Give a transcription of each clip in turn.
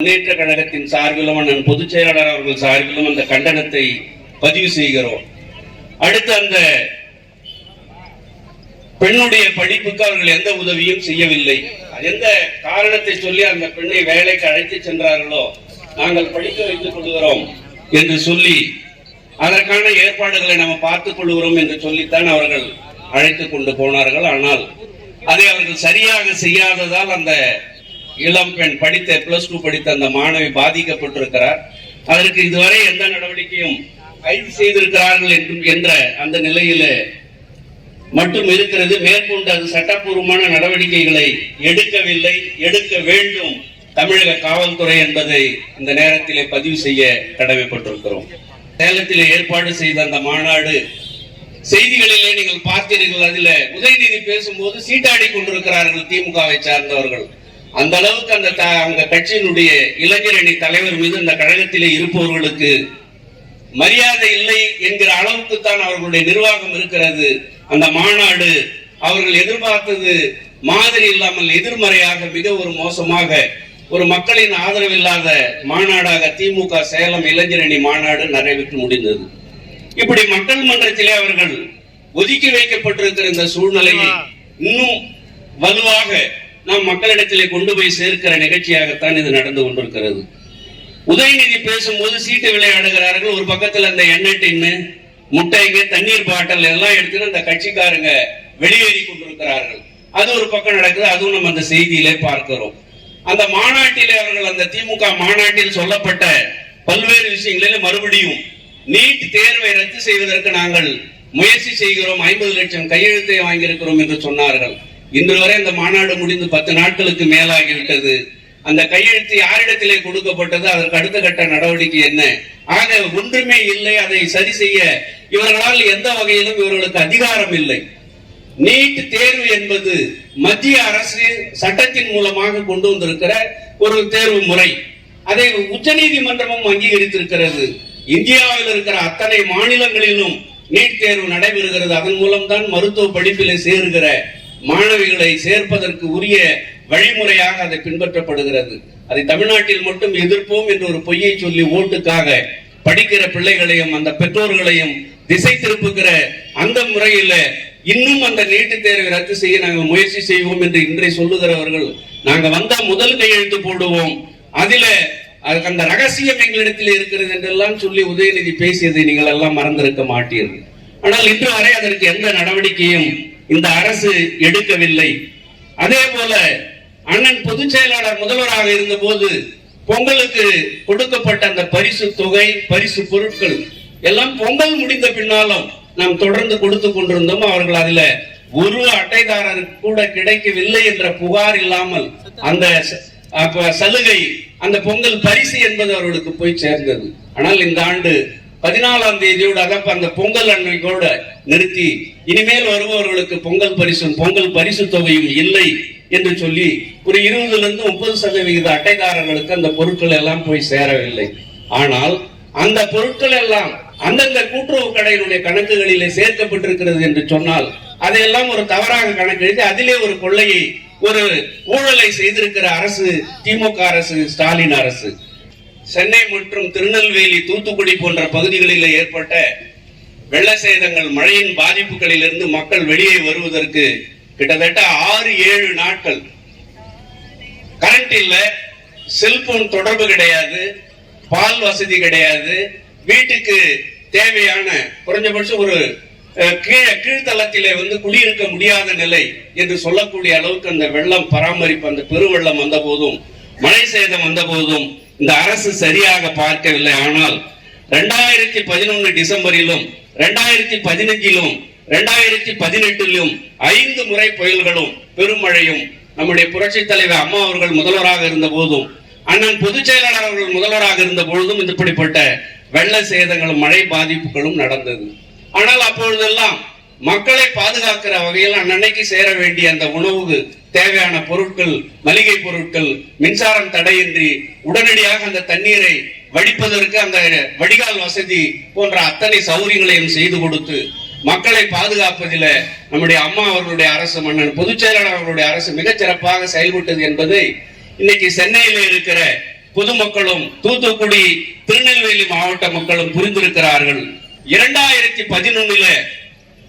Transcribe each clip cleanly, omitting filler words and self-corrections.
முன்னேற்ற கழகத்தின் சார்பிலும் அண்ணன் பொதுச் செயலாளர் அவர்கள் சார்பிலும் அந்த கண்டனத்தை பதிவு செய்கிறோம். அடுத்து அந்த பெண்ணுடைய படிப்புக்கு அவர்கள் எந்த உதவியும் செய்யவில்லை. எந்த காரணத்தை சொல்லி அந்த பெண்ணை வேலைக்கு அழைத்து சென்றார்களோ நாங்கள் படிக்க வைத்துக் கொள்கிறோம் என்று சொல்லி அதற்கான ஏற்பாடுகளை நாம் பார்த்துக் கொள்கிறோம் என்று சொல்லித்தான் அவர்கள் அழைத்துக் கொண்டு போனார்கள். ஆனால் அதை அவர்கள் சரியாக செய்யாததால் அந்த இளம் பெண் படித்த +2 படித்த அந்த மாணவி பாதிக்கப்பட்டிருக்கிறார். அதற்கு இதுவரை எந்த நடவடிக்கையும் கைது செய்திருக்கிறார்கள் என்ற அந்த நிலையில மட்டும் இருக்கிறது. மேற்கொண்டு அது சட்டப்பூர்வமான நடவடிக்கைகளை எடுக்கவில்லை, எடுக்க வேண்டும் தமிழக காவல்துறை என்பதை இந்த நேரத்திலே பதிவு செய்ய கடமைப்பட்டிருக்கிறோம். சேலத்திலே ஏற்பாடு செய்த அந்த மாநாடு செய்திகளிலே நீங்கள் பார்த்தீர்கள். அதில் உதயநிதி பேசும்போது சீட்டாடி கொண்டிருக்கிறார்கள் திமுகவை சார்ந்தவர்கள். அந்த அளவுக்கு அந்த கட்சியினுடைய இளைஞரணி தலைவர் மீது இந்த கழகத்திலே இருப்பவர்களுக்கு மரியாதை இல்லை என்கிற அளவுக்கு தான் அவர்களுடைய நிர்வாகம் இருக்கிறது. அந்த மாநாடு அவர்கள் எதிர்பார்த்தது மாதிரி இல்லாமல் எதிர்மறையாக மிக ஒரு மோசமாக ஒரு மக்களின் ஆதரவு இல்லாத மாநாடாக திமுக சேலம் இளைஞரணி மாநாடு நிறைவேற்ற முடிந்தது. இப்படி மக்கள் மன்றத்திலே அவர்கள் ஒதுக்கி வைக்கப்பட்டிருக்கிற இந்த சூழ்நிலையை இன்னும் வலுவாக நாம் மக்களிடத்திலே கொண்டு போய் சேர்க்கிற நிகழ்ச்சியாகத்தான் இது நடந்து கொண்டிருக்கிறது. உதயநிதி பேசும்போது சீட்டு விளையாடுகிறார்கள். ஒரு பக்கத்தில் அந்த எண்ணெய் டின்னு, முட்டைங்க, தண்ணீர் பாட்டல் எல்லாம் எடுத்துன்னு அந்த கட்சிக்காரங்க வெளியேறி கொண்டிருக்கிறார்கள். அது ஒரு பக்கம் நடக்குது. அதுவும் நம்ம அந்த செய்தியிலே பார்க்கிறோம். அந்த மாநாட்டிலே அவர்கள் அந்த திமுக மாநாட்டில் சொல்லப்பட்ட பல்வேறு விஷயங்களில் மறுபடியும் நீட் தேர்வை ரத்து செய்வதற்கு நாங்கள் முயற்சி செய்கிறோம், 50 லட்சம் கையெழுத்தை வாங்கியிருக்கிறோம் என்று சொன்னார்கள். இன்று வரை அந்த மாநாடு முடிந்து 10 நாட்களுக்கு மேலாகிவிட்டது. அந்த கையெழுத்து யாரிடத்திலே கொடுக்கப்பட்டது, அதற்கு அடுத்த கட்ட நடவடிக்கை என்ன? ஆக ஒன்றுமே இல்லை. அதை சரி செய்ய இவர்களால் எந்த வகையிலும் இவர்களுக்கு அதிகாரம் இல்லை. நீட் தேர்வு என்பது மத்திய அரசு சட்டத்தின் மூலமாக கொண்டு வந்திருக்கிற ஒரு தேர்வு முறை. அதை உச்சநீதிமன்றமும் அங்கீகரித்திருக்கிறது. இந்தியாவில் இருக்கிற அத்தனை மாநிலங்களிலும் நீட் தேர்வு நடைபெறுகிறது. அதன் மூலம்தான் மருத்துவ படிப்பிலே சேர்கிற மாணவிகளை சேர்ப்பதற்கு உரிய வழிமுறையாக அதை பின்பற்றப்படுகிறது. அதை தமிழ்நாட்டில் மட்டும் எதிர்ப்போம் என்று ஒரு பொய்யை சொல்லி ஓட்டுக்காக படிக்கிற பிள்ளைகளையும் அந்த பெற்றோர்களையும் திசை திருப்புகிற அந்த முறையில இன்னும் அந்த நீட்டு தேர்வை ரத்து செய்ய நாங்கள் முயற்சி செய்வோம் என்று இன்றை சொல்லுகிறவர்கள், நாங்க வந்தா முதல் கையெழுத்து போடுவோம், அதில அந்த ரகசியம் எங்களிடத்தில் இருக்கிறது என்றெல்லாம் சொல்லி உதயநிதி பேசியதை நீங்கள் எல்லாம் மறந்திருக்க மாட்டீர்கள். ஆனால் இன்று வரை அதற்கு எந்த நடவடிக்கையும் இந்த அரசு எடுக்கவில்லை. அதே போல அண்ணன் பொதுச் செயலாளர் முதல்வராக இருந்த போது பொங்கலுக்கு கொடுக்கப்பட்ட அந்த பரிசு தொகை, பரிசு பொருட்கள் எல்லாம் பொங்கல் முடிந்த பின்னாலும் நாம் தொடர்ந்து கொடுத்து கொண்டிருந்தோம். அவர்கள் அதுல ஒரு அட்டைதாரர் கூட கிடைக்கவில்லை என்ற புகார் இல்லாமல் அந்த சலுகை, அந்த பொங்கல் பரிசு என்பது அவர்களுக்கு போய் சேர்ந்தது. ஆனால் இந்த ஆண்டு 14ஆம் தேதியோடு அந்த பொங்கல் அன்னைக்கோட நிறுத்தி இனிமேல் வருபவர்களுக்கு பொங்கல் பரிசு தொகையும் இல்லை என்று சொல்லி ஒரு 20-30% அட்டைதாரர்களுக்கு அந்த பொருட்கள் எல்லாம் போய் சேரவில்லை. ஆனால் அந்த பொருட்கள் எல்லாம் அந்தந்த கூட்டுறவு கடையினுடைய கணக்குகளிலே சேர்க்கப்பட்டிருக்கிறது என்று சொன்னால் அதையெல்லாம் ஒரு தவறாக கணக்கெடுத்து அதிலே ஒரு கொள்ளையை, ஒரு ஊழலை செய்திருக்கிற அரசு திமுக அரசு, ஸ்டாலின் அரசு. சென்னை மற்றும் திருநெல்வேலி, தூத்துக்குடி போன்ற பகுதிகளில் ஏற்பட்ட வெள்ள சேதங்கள், மழையின் பாதிப்புகளில் இருந்து மக்கள் வெளியே வருவதற்கு கிட்டத்தட்ட 6-7 நாட்கள் கரண்ட் இல்ல, செல்போன் தொடர்பு கிடையாது, பால் வசதி கிடையாது, வீட்டுக்கு தேவையான குறைஞ்சபட்சம் ஒரு கீழ்த்தளத்திலே குடியிருக்க முடியாத நிலை என்று சொல்லக்கூடிய அளவுக்கு அந்த வெள்ளம் பராமரிப்பு, அந்த பெருவெள்ளம் வந்த போதும், மழை சேதம் வந்த போதும் இந்த அரசு சரியாக பார்க்கவில்லை. ஆனால் 2011 டிசம்பரிலும் 2015 2018 5 முறை புயல்களும் பெருமழையும் நம்முடைய புரட்சி தலைவர் அம்மா அவர்கள் முதல்வராக இருந்த போதும், அண்ணன் பொதுச் செயலாளர் அவர்கள் முதல்வராக இருந்த பொழுதும் இப்படிப்பட்ட வெள்ள சேதங்களும் மழை பாதிப்புகளும் நடந்தது. ஆனால் அப்பொழுதெல்லாம் மக்களை பாதுகாக்கிற வகையில் அன்னைக்கு சேர வேண்டிய அந்த உணவுக்கு தேவையான பொருட்கள், மளிகை பொருட்கள், மின்சாரம் தடையின்றி உடனடியாக அந்த தண்ணீரை வடிப்பதற்கு அந்த வடிகால் வசதி போன்ற அத்தனை சௌகரியங்களையும் செய்து கொடுத்து மக்களை பாதுகாப்பதில் நம்முடைய அம்மா அவர்களுடைய அரசு, மன்னன் பொதுச் செயலாளர் அவர்களுடைய அரசு மிகச் சிறப்பாக செயல்பட்டது என்பதை இன்னைக்கு சென்னையில் இருக்கிற பொதுமக்களும் தூத்துக்குடி திருநெல்வேலி மாவட்ட மக்களும் புரிந்திருக்கிறார்கள். 2011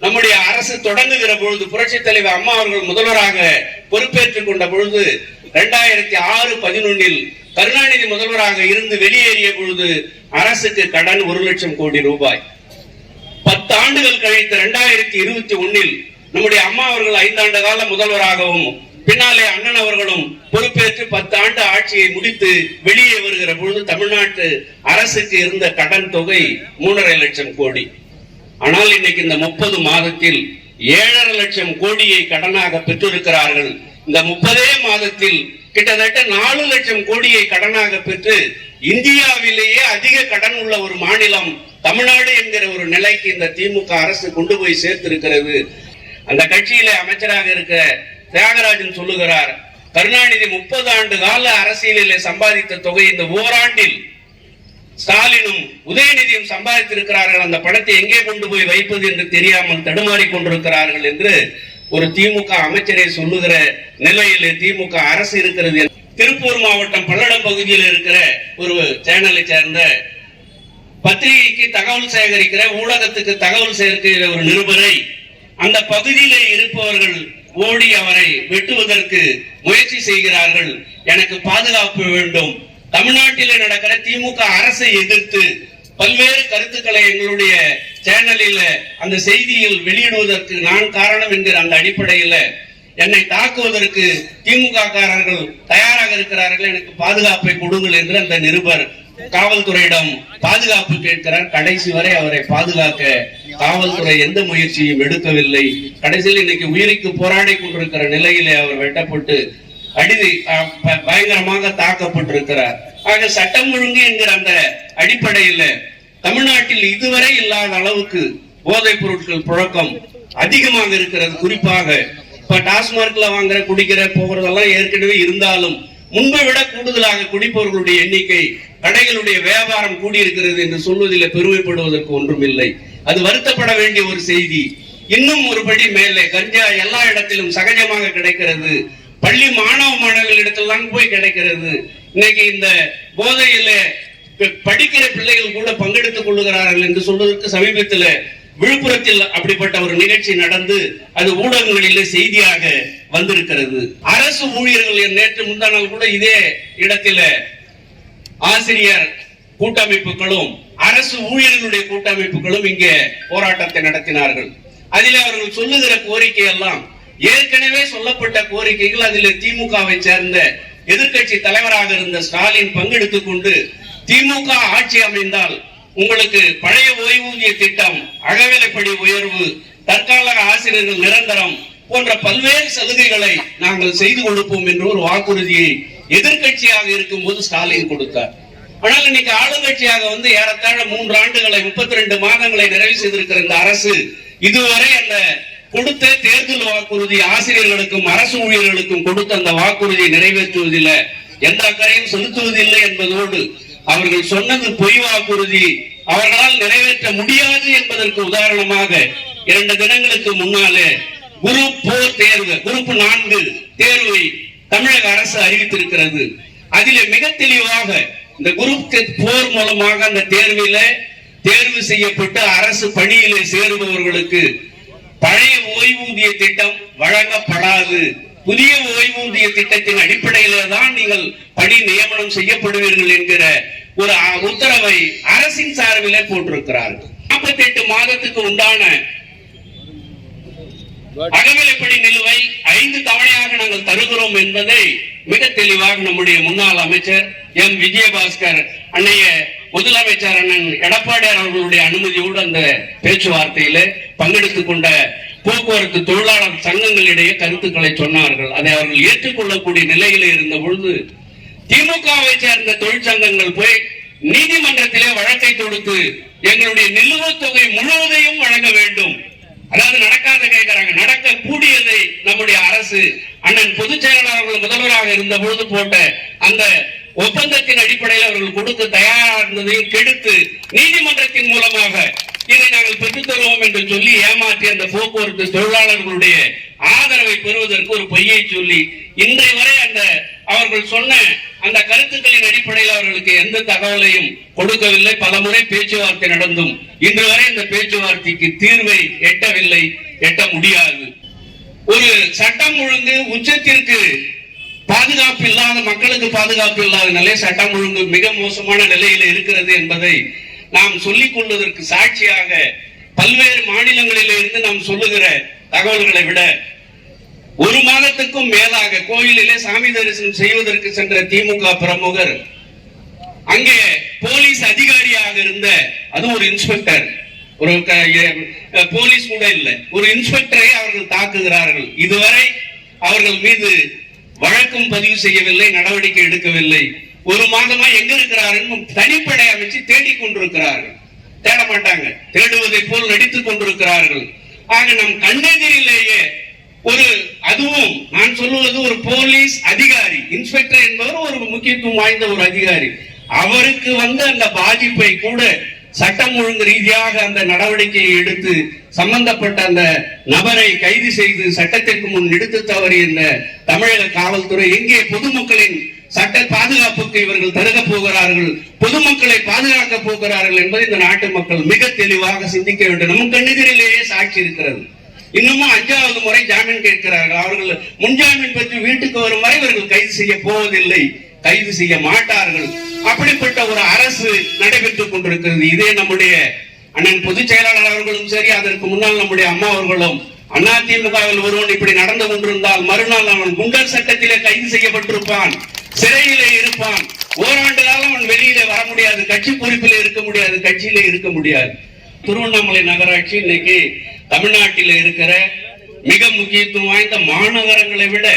நம்முடைய அரசு தொடங்குகிற பொழுது புரட்சித் தலைவர் அம்மா அவர்கள் முதல்வராக பொறுப்பேற்றுக் கொண்ட பொழுது 2006-11 கருணாநிதி முதல்வராக இருந்து வெளியேறிய பொழுது அரசுக்கு கடன் 1 லட்சம் கோடி ரூபாய். 10 ஆண்டுகள் கழித்து 2021 நம்முடைய அம்மா அவர்கள் 5 ஆண்டு கால முதல்வராகவும் பின்னாலே அண்ணன் அவர்களும் பொறுப்பேற்று 10 ஆண்டு ஆட்சியை முடித்து வெளியே வருகிற பொழுது தமிழ்நாட்டு அரசுக்கு இருந்த கடன் தொகை 3.5 லட்சம் கோடி. ஆனால் இன்னைக்கு இந்த 30 மாதத்தில் 7.5 லட்சம் கோடியை கடனாக பெற்றிருக்கிறார்கள். இந்த 30 மாதத்தில் கிட்டத்தட்ட 4 லட்சம் கோடியை கடனாக பெற்று இந்தியாவிலேயே அதிக கடன் உள்ள ஒரு மாநிலம் தமிழ்நாடு என்கிற ஒரு நிலைக்கு இந்த திமுக அரசு கொண்டு போய் சேர்த்திருக்கிறது. அந்த கட்சியில அமைச்சராக இருக்க தியாகராஜன் சொல்லுகிறார், கருணாநிதி 30 ஆண்டு கால அரசியலிலே சம்பாதித்த தொகை இந்த ஓராண்டில் ஸ்டாலினும் உதயநிதியும் சம்பாதித்திருக்கிறார்கள். அந்த பணத்தை எங்கே கொண்டு போய் வைப்பது என்று தெரியாமல் தடுமாறி கொண்டிருக்கிறார்கள் என்று ஒரு திமுக அமைச்சரை சொல்லுகிற நிலையிலே திமுக அரசு இருக்கிறது. திருப்பூர் மாவட்டம் பல்லடம் பகுதியில் இருக்கிற ஒரு சேனலை சேர்ந்த பத்திரிகைக்கு தகவல் சேகரிக்கிற ஊடகத்துக்கு தகவல் சேர்க்கிற ஒரு நிருபரை அந்த பகுதியிலே இருப்பவர்கள் ஓடி அவரை வெட்டுவதற்கு முயற்சி செய்கிறார்கள். எனக்கு பாதுகாப்பு வேண்டும், தமிழ்நாட்டிலே நடக்கிற திமுக அரசை எதிர்த்து பல்வேறு கருத்துக்களை எங்களுடைய சேனலில் அந்த செய்தியில் வெளியிடுவதற்கு நான் காரணம் என்கிற அந்த அடிப்படையில் என்னை தாக்குவதற்கு திமுக காரர்கள் தயாராக இருக்கிறார்கள், எனக்கு பாதுகாப்பை கொடுங்கள் என்று அந்த நிருபர் காவல்துறையிடம் பாதுகாப்பு கேட்கிறார். கடைசி வரை அவரை பாதுகாக்க காவல்துறை எந்த முயற்சியும் எடுக்கவில்லை. கடைசியில் இன்னைக்கு உயிருக்கு போராடி கொண்டிருக்கிற நிலையிலே அவர் வெட்டப்பட்டு பயங்கரமாக தாக்கப்பட்டிருக்கிறார். ஆக சட்டம் ஒழுங்கு என்கிற அந்த அடிப்படையில் தமிழ்நாட்டில் இதுவரை இல்லாத அளவுக்கு போதைப் பொருட்கள் புழக்கம் அதிகமாக இருக்கிறது. குறிப்பாக இப்ப டாஸ்மார்க்ல வாங்குற குடிக்கிற போகிறதெல்லாம் ஏற்கனவே இருந்தாலும் முன்பை விட கூடுதலாக குடிப்பவர்களுடைய எண்ணிக்கை, கடைகளுடைய வியாபாரம் கூடியிருக்கிறது என்று சொல்வதில் பெருமைப்படுவதற்கு ஒன்றும் இல்லை. அது வருத்தப்பட வேண்டிய ஒரு செய்தி. இன்னும் ஒருபடி மேலே கஞ்சா எல்லா இடத்திலும் சகஜமாக கிடைக்கிறது. பள்ளி மாணவ மாணவர்களிடத்திலாம் போய் கிடைக்கிறது. இன்னைக்கு இந்த போதையில படிக்கிற பிள்ளைகள் கூட பங்கெடுத்துக் கொள்ளுகிறார்கள் என்று சொல்வதற்கு சமீபத்தில் விழுப்புரத்தில் அப்படிப்பட்ட ஒரு நிகழ்ச்சி நடந்து அது ஊடகங்களிலே செய்தியாக வந்திருக்கிறது. அரசு ஊழியர்கள் நேற்று முந்தானால் கூட இதே இடத்தில் ஆசிரியர் கூட்டமைப்புகளும் அரசு ஊழியர்களுடைய கூட்டமைப்புகளும் இங்கே போராட்டத்தை நடத்தினார்கள். அதில் அவர்கள் சொல்லுகிற கோரிக்கை எல்லாம் ஏற்கனவே சொல்லப்பட்ட கோரிக்கைகள். அதில் திமுகவை சேர்ந்த எதிர்கட்சி தலைவராக இருந்த ஸ்டாலின் பங்கெடுத்துக் கொண்டு திமுக ஆட்சி அமைந்தால் உங்களுக்கு பழைய ஓய்வூதிய திட்டம், அகவிலைப்படி உயர்வு, தற்கால ஆசிரியர்கள் நிரந்தரம் போன்ற பல்வேறு சலுகைகளை நாங்கள் செய்து கொடுப்போம் என்று ஒரு வாக்குறுதியை எதிர்கட்சியாக இருக்கும் போது ஸ்டாலின் கொடுத்தார். ஆனால் இன்னைக்கு ஆளுங்கட்சியாக வந்து ஏறத்தாழ 3 ஆண்டுகளை 32 மாதங்களை நிறைவு செய்திருக்கிற இந்த அரசு இதுவரை அந்த கொடுத்த தேர்தல் வாக்குறுதி ஆசிரியர்களுக்கும் அரசு ஊழியர்களுக்கும் கொடுத்த அந்த வாக்குறுதியை நிறைவேற்றுவதில் எந்த அக்கறையும் செலுத்துவதில்லை என்பதோடு அவர்கள் சொன்னது பொய் வாக்குறுதி, அவர்களால் நிறைவேற்ற முடியாது என்பதற்கு உதாரணமாக 2 தினங்களுக்கு முன்னாலே குரூப் 4 தேர்வு, குரூப் 4 தேர்வை தமிழக அரசு அறிவித்திருக்கிறது. அதிலே மிக தெளிவாக இந்த குரூப் 4 மூலமாக அந்த தேர்வில தேர்வு செய்யப்பட்டு அரசு பணியிலே சேருபவர்களுக்கு பழைய ஓய்வூதிய திட்டம் வழங்கப்படாது. புதிய ஓய்வூதிய திட்டத்தின் அடிப்படையிலே தான் நீங்கள் பணி நியமனம் செய்யப்படுவீர்கள் என்கிற ஒரு உத்தரவை அரசின் சார்பிலே போட்டிருக்கிறார்கள். 48 மாதத்துக்கு உண்டான அகவிலைப்படி நிலுவை 5 தவணையாக நாங்கள் தருகிறோம் என்பதை மிக தெளிவாக நம்முடைய முன்னாள் அமைச்சர் எம் விஜயபாஸ்கர், அன்னைய முதலமைச்சர் அண்ணன் எடப்பாடியார் அவர்களுடைய அனுமதியோடு அந்த பேச்சுவார்த்தையில பங்கெடுத்துக் கொண்ட போக்குவரத்து தொழிலாளர் சங்கங்களிடையே கருத்துக்களை சொன்னார்கள். அதை அவர்கள் ஏற்றுக்கொள்ளக்கூடிய நிலையில இருந்த பொழுது திமுகவை சேர்ந்த தொழிற்சங்கங்கள் போய் நீதிமன்றத்திலே வழக்கை தொடுத்து எங்களுடைய நிலுவைத் தொகை முழுவதையும் வழங்க வேண்டும், அதாவது நடக்காத கேட்கிறாங்க, நடக்க கூடியதை நம்முடைய அரசு அண்ணன் பொதுச் செயலாளர்கள் முதல்வராக இருந்த பொழுது போட்ட அந்த ஒப்பந்தத்தின் அடிப்படையில் அவர்கள் கொடுத்து தயாராக இருந்ததையும் கெடுத்து நீதிமன்றத்தின் மூலமாக இதை நாங்கள் பெற்றுத் தருவோம் என்று சொல்லி ஏமாற்றி அந்த போக்குவரத்து தொழிலாளர்களுடைய ஆதரவை பெறுவதற்கு ஒரு பொய்யை சொல்லி இன்றைய வரை அந்த அவர்கள் சொன்ன அந்த கருத்துக்களின் அடிப்படையில் அவர்களுக்கு எந்த தகவலையும் கொடுக்கவில்லை. பலமுறை பேச்சுவார்த்தை நடந்தும் இன்று வரை இந்த பேச்சுவார்த்தைக்கு தீர்வை எட்டவில்லை, எட்ட முடியாது. ஒரு சட்டம் ஒழுங்கு உச்சத்திற்கு பாதுகாப்பு இல்லாத, மக்களுக்கு பாதுகாப்பு இல்லாத நிலை, சட்டம் ஒழுங்கு மிக மோசமான நிலையில் இருக்கிறது என்பதை நாம் சொல்லிக் கொள்வதற்கு சாட்சியாக பல்வேறு மாநிலங்களில் இருந்து நாம் சொல்லுகிற தகவல்களை விட ஒரு மாதத்துக்கும் மேலாக கோயிலிலே சாமி தரிசனம் செய்வதற்கு சென்ற திமுக பிரமுகர் அங்கே போலீஸ் அதிகாரியாக இருந்த, அது ஒரு இன்ஸ்பெக்டர், ஒரு போலீஸ் கூட இல்லை, ஒரு இன்ஸ்பெக்டரை அவர்கள் தாக்குகிறார்கள். இதுவரை அவர்கள் மீது வழக்கும் பதிவு செய்யவில்லை, நடவடிக்கை எடுக்கவில்லை. ஒரு மாதமா எங்க இருக்கிறார்கள் தனிப்படை அமைச்சு தேடிக் கொண்டிருக்கிறார்கள். தேட மாட்டாங்க, தேடுவதை போல் நடித்துக் கொண்டிருக்கிறார்கள். ஆக நம் கண்ணெதிரிலேயே ஒரு, அதுவும் நான் சொல்லுவது ஒரு போலீஸ் அதிகாரி, இன்ஸ்பெக்டர் என்பவர் ஒரு முக்கியத்துவம் வாய்ந்த ஒரு அதிகாரி, அவருக்கு வந்த அந்த பாதிப்பை கூட சட்டம் ஒழுங்கு ரீதியாக அந்த நடவடிக்கையை எடுத்து சம்பந்தப்பட்ட அந்த நபரை கைது செய்து சட்டத்திற்கு முன் எடுத்து தவறிய இந்த தமிழக காவல்துறை எங்கே பொதுமக்களின் சட்ட பாதுகாப்புக்கு இவர்கள் தருக போகிறார்கள், பொதுமக்களை பாதுகாக்க போகிறார்கள் என்பதை இந்த நாட்டு மக்கள் மிக தெளிவாக சிந்திக்க வேண்டும். நம் கண்ணெதிரிலேயே சாட்சி இருக்கிறது. இன்னமும் 5வது முறை ஜாமீன் கேட்கிறார்கள். அவர்கள் முன்ஜாமீன் பெற்று வீட்டுக்கு வரும் வரை இவர்கள் கைது செய்ய போவதில்லை, கைது செய்ய மாட்டார்கள். அப்படிப்பட்ட ஒரு அரசு நடைபெற்றுக் கொண்டிருக்கிறது. இதே நம்முடைய அண்ணன் பொதுச் செயலாளர் அவர்களும் சரி, அதற்கு முன்னால் நம்முடைய அம்மா அவர்களும், அதிமுகவில் ஒருவன் இப்படி நடந்து கொண்டிருந்தால் மறுநாள் அவன் குண்டர் சட்டத்திலே கைது செய்யப்பட்டிருப்பான், சிறையிலே இருப்பான், ஓராண்டு காலம் அவன் வெளியிலே வர முடியாது, கட்சி பொறுப்பிலே இருக்க முடியாது, கட்சியிலே இருக்க முடியாது. திருவண்ணாமலை நகராட்சி இன்னைக்கு தமிழ்நாட்டில் இருக்கிற மிக முக்கியத்துவம் வாய்ந்த மாநகரங்களை விட,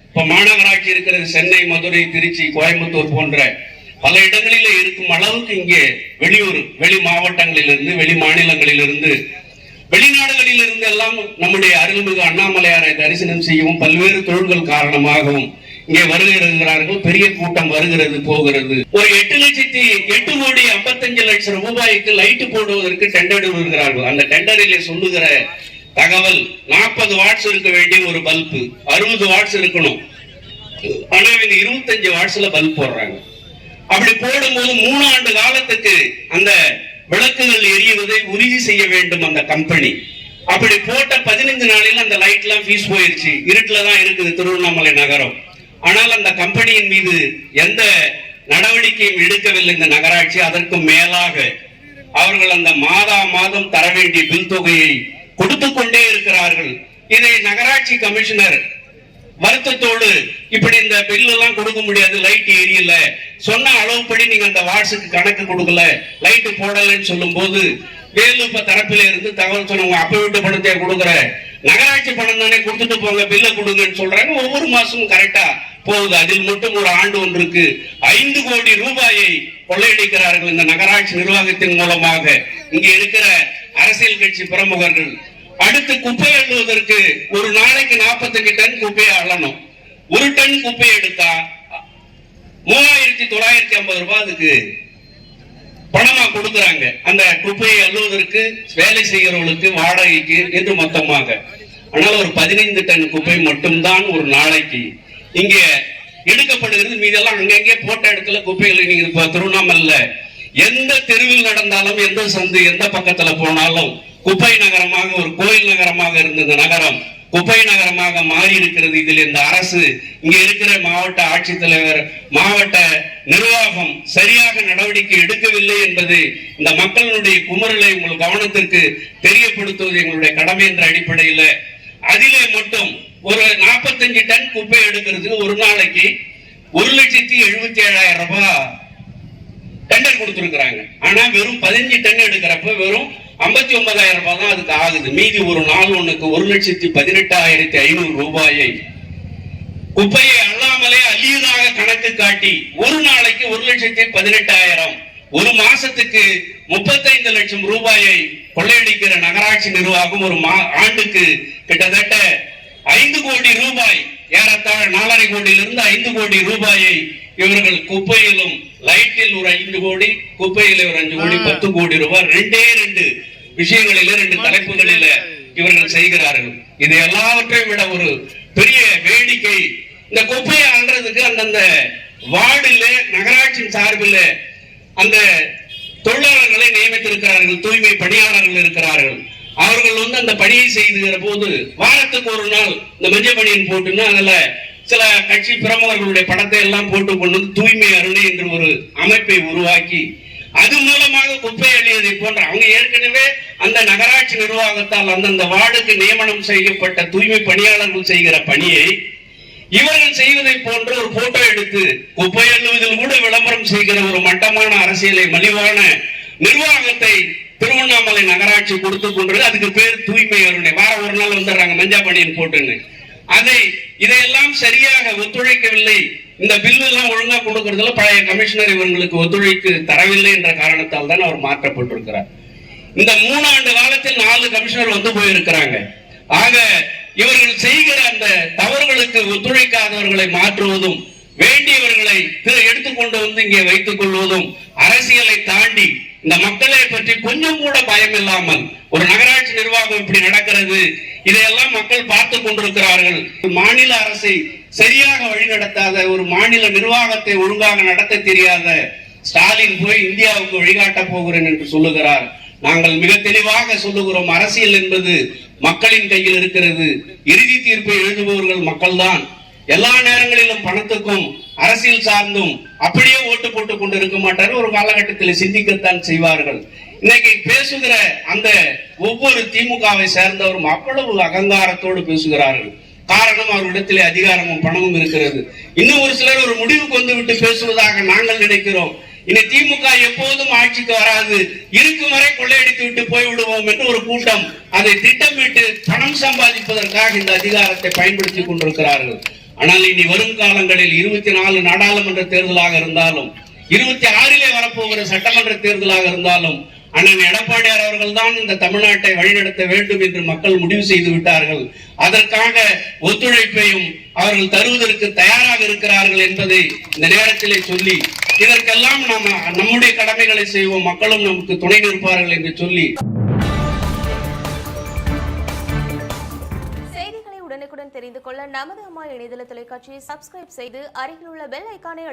இப்ப மாநகராட்சி இருக்கிறது சென்னை, மதுரை, திருச்சி, கோயம்புத்தூர் போன்ற பல இடங்களிலே இருக்கும் அளவுக்கு இங்கே வெளியூர், வெளி மாவட்டங்களிலிருந்து, வெளி மாநிலங்களிலிருந்து, வெளிநாடுகளில் இருந்து எல்லாம் நம்முடைய அருள்மிகு அண்ணாமலையாரை தரிசனம் செய்யவும் பல்வேறு தொழில்கள் காரணமாகவும் இங்கே வருகிறார்கள். பெரிய கூட்டம் வருகிறது, போகிறது. ஒரு 8,08,55,00,000 ரூபாய்க்கு லைட் போடுவதற்கு டெண்டர் வருகிறார்கள். அந்த டெண்டரிலே சொல்லுகிற தகவல் 40 வாட்ஸ் இருக்க வேண்டிய ஒரு பல்பு 60 வாட்ஸ் இருக்கணும். ஆனா இவங்க 25 வாட்ஸ்ல பல்ப் போடுறாங்க. அப்படி போடும்போது 3 ஆண்டு காலத்துக்கு அந்த விளக்குகள் எரியுவதை உறுதி செய்ய வேண்டும் அந்த கம்பெனி. அப்படி போட்ட 15 நாளில் அந்த லைட் எல்லாம் ஃபீஸ் போயிருச்சு, இருட்டுல தான் இருக்குது திருவண்ணாமலை நகரம். ஆனால் அந்த கம்பெனியின் மீது எந்த நடவடிக்கையும் எடுக்கவில்லை இந்த நகராட்சி. அதற்கு மேலாக அவர்கள் அந்த மாதம் தர வேண்டிய பில் தொகையை கொடுத்து கொண்டே இருக்கிறார்கள். இதை நகராட்சி கமிஷனர் வருத்தத்தோடு, இப்படி இந்த பில் எல்லாம் கொடுக்க முடியாது, லைட் எரியல, சொன்ன அளவுப்படி நீங்க அந்த வாட்ஸுக்கு கணக்கு கொடுக்கல, லைட் போடலன்னு சொல்லும் போது வேலுப்ப தரப்பில இருந்து தகவல் சொன்னவங்க, அப்ப வீட்டு பணத்தை கொடுக்குற, நகராட்சி பணம் தானே கொடுத்துட்டு போங்க, பில்ல கொடுங்கன்னு சொல்றாங்க. ஒவ்வொரு மாசமும் கரெக்டா போகுது. அதில் மட்டும் ஒரு ஆண்டு ஒன்றுக்கு 5 கோடி ரூபாயை கொள்ளையடிக்கிறார்கள் இந்த நகராட்சி நிர்வாகத்தின் மூலமாக. இங்க இருக்கிற அரசியல் கட்சி பிரமுகர்கள். அடுத்து குப்பை அள்ளுவதற்கு ஒரு நாளைக்கு 45 டன் குப்பையை அள்ளணும். 1 டன் குப்பை எடுத்தா 3,950 ரூபாய் அதுக்கு பணமா கொடுக்கறாங்க. அந்த குப்பையை அள்ளுவதற்கு வேலை செய்கிறவர்களுக்கு வாடகைக்கு என்று மொத்தமாக. ஆனால் ஒரு 15 டன் குப்பை மட்டும்தான் ஒரு நாளைக்கு இங்க எடுக்கப்படுகிறது. மீதெல்லாம் அங்கங்கே போட்ட இடத்துல குப்பைகள். நீங்க திருவண்ணாமலையில எந்த தெருவில் நடந்தாலும், எந்த சந்து, எந்த பக்கத்துல போனாலும் குப்பை நகரமாக, ஒரு கோயில் நகரமாக இருந்த இந்த நகரம் குப்பை நகரமாக மாறி இருக்கிறது. இதில் இந்த அரசு, இங்க இருக்கிற மாவட்ட ஆட்சித்தலைவர், மாவட்ட நிர்வாகம் சரியாக நடவடிக்கை எடுக்கவில்லை என்பது இந்த மக்களுடைய குமுறலை உங்கள் கவனத்திற்கு தெரியப்படுத்துவது எங்களுடைய கடமை என்ற அடிப்படையில் அதிலே மட்டும் ஒரு 45 டன் குப்பை எடுக்கிறதுக்கு ஒரு நாளைக்கு 1,77,000 ரூபாய் டெண்டர் கொடுத்திருக்கிறாங்க. ஆனா வெறும் 15 டன் எடுக்கிறப்ப வெறும் 59,000 ரூபாய் தான் அதுக்கு ஆகுது. மீதி ஒரு நாள் ஒண்ணுக்கு 1,18,500 ரூபாயை குப்பையை அள்ளாமலே அள்ளியதாக கணக்கு காட்டி ஒரு நாளைக்கு 1,18,000, ஒரு மாசத்துக்கு 35 லட்சம் ரூபாயை கொள்ளையடிக்கிற நகராட்சி நிர்வாகம் ஒரு ஆண்டுக்கு கிட்டத்தட்ட 5 கோடி ரூபாய், ஏறத்தாழ 4,5 கோடியிலிருந்து 5 கோடி ரூபாயை இவர்கள் குப்பையிலும், லைட்டில் ஒரு 5 கோடி, குப்பையில ஒரு 5 கோடி, 10 கோடி ரூபாய், 2 விஷயங்களில 2 தலைப்புகளில இவர்கள் செய்கிறார்கள். இது எல்லாவற்றையும் விட ஒரு பெரிய வேடிக்கை, இந்த குப்பையை அள்ளுறதுக்கு அந்தந்த வார்டில் நகராட்சியின் சார்பில் அந்த தொழிலாளர்களை நியமித்திருக்கிறார்கள், தூய்மை பணியாளர்கள் இருக்கிறார்கள். அவர்கள் அந்த பணியை செய்துகிற போது வாரத்துக்கு ஒரு நாள் இந்த மஞ்சள் பணியின் போட்டுன்னு அதுல சில கட்சி பிரமுகர்களுடைய படத்தை எல்லாம் போட்டு கொண்டு தூய்மை அருணை என்று ஒரு அமைப்பை உருவாக்கி அது மூலமாக குப்பை அள்ளியதை போன்ற அவங்க ஏற்கனவே அந்த நகராட்சி நிர்வாகத்தால் அந்தந்த வார்டுக்கு நியமனம் செய்யப்பட்ட தூய்மை பணியாளர்கள் செய்கிற பணியை இவர்கள் செய்வதை போன்ற ஒரு போட்டோ எடுத்து குப்பை அள்ளுவதில் கூட விளம்பரம் செய்கிற ஒரு மட்டமான அரசியலை, மலிவான நிர்வாகத்தை திருவண்ணாமலை நகராட்சி கொடுத்து கொண்டு அதுக்கு பேர் தூய்மை அருணை. வாரம் ஒரு நாள் வந்துடுறாங்க மஞ்சா பணியன் போட்டுன்னு. இதையெல்லாம் சரியாக ஒத்துழைக்கவில்லை. இந்த பில்லு எல்லாம் ஒழுங்கா கொடுக்கறதுல பழைய கமிஷனர் இவர்களுக்கு ஒத்துழைப்பு தரவில்லை என்ற காரணத்தால் தான் அவர் மாற்றப்பட்டிருக்கிறார். இந்த 3 ஆண்டு காலத்தில் 4 கமிஷனர் வந்து போயிருக்கிறாங்க. ஆக இவர்கள் செய்கிற அந்த தவறுகளுக்கு ஒத்துழைக்காதவர்களை மாற்றுவதும் வேண்டியவர்களை எடுத்துக்கொண்டு வந்து இங்கே வைத்துக் கொள்வதும் அரசியலை தாண்டி இந்த மக்களை பற்றி கொஞ்சம் கூட பயம் இல்லாமல் ஒரு நகராட்சி நிர்வாகம் இப்படி நடக்கிறது, இதையெல்லாம் மக்கள் பார்த்து கொண்டிருக்கிறார்கள். மாநில அரசை சரியாக வழிநடத்தாத, ஒரு மாநில நிர்வாகத்தை ஒழுங்காக நடத்த தெரியாத ஸ்டாலின் போய் இந்தியாவுக்கு வழிகாட்ட போகிறேன் என்று சொல்லுகிறார். நாங்கள் மிக தெளிவாக சொல்லுகிறோம், அரசியல் என்பது மக்களின் கையில் இருக்கிறது. இறுதி தீர்ப்பை எழுதுபவர்கள் மக்கள்தான். எல்லா நேரங்களிலும் பணத்துக்கும் அரசியல் சார்ந்தும் அப்படியே ஓட்டு போட்டுக் கொண்டு இருக்க மாட்டார்கள். ஒரு காலகட்டத்தில் சிந்திக்கத்தான் செய்வார்கள். இன்னைக்கு பேசுகிற அந்த ஒவ்வொரு திமுகவை சேர்ந்தவரும் அவ்வளவு அகங்காரத்தோடு பேசுகிறார்கள். காரணம், அவர்களிடத்திலே அதிகாரமும் பணமும் இருக்கிறது. இன்னும் ஒரு சிலர் ஒரு முடிவுக்கு வந்து விட்டு பேசுவதாக நாங்கள் நினைக்கிறோம். இனி திமுக எப்போதும் ஆட்சிக்கு வராது, இருக்கும் வரை கொள்ளையடித்து விட்டு போய்விடுவோம் என்று ஒரு கூட்டம் அதை திட்டமிட்டு பணம் சம்பாதிப்பதற்காக இந்த அதிகாரத்தை பயன்படுத்திக் கொண்டிருக்கிறார்கள். ஆனால் இனி வரும் காலங்களில் 24 நாடாளுமன்ற தேர்தலாக இருந்தாலும் 26 வரப்போகிற சட்டமன்ற தேர்தலாக இருந்தாலும் அண்ணன் எடப்பாடியார் அவர்கள் தான் இந்த தமிழ்நாட்டை வழிநடத்த வேண்டும் என்று மக்கள் முடிவு செய்து விட்டார்கள். அதற்காக ஒத்துழைப்பையும் அவர்கள் தருவதற்கு தயாராக இருக்கிறார்கள் என்பதை இந்த நேரத்திலே சொல்லி, இதற்கெல்லாம் நாம் நம்முடைய கடமைகளை செய்வோம், மக்களும் நமக்கு துணை நிற்பார்கள் என்று சொல்லி செய்திகளை உடனுக்குடன் தெரிந்து கொள்ள நமது அம்மா இணையதள தொலைக்காட்சியை சப்ஸ்கிரைப் செய்து அருகில் உள்ள பெல் ஐகானை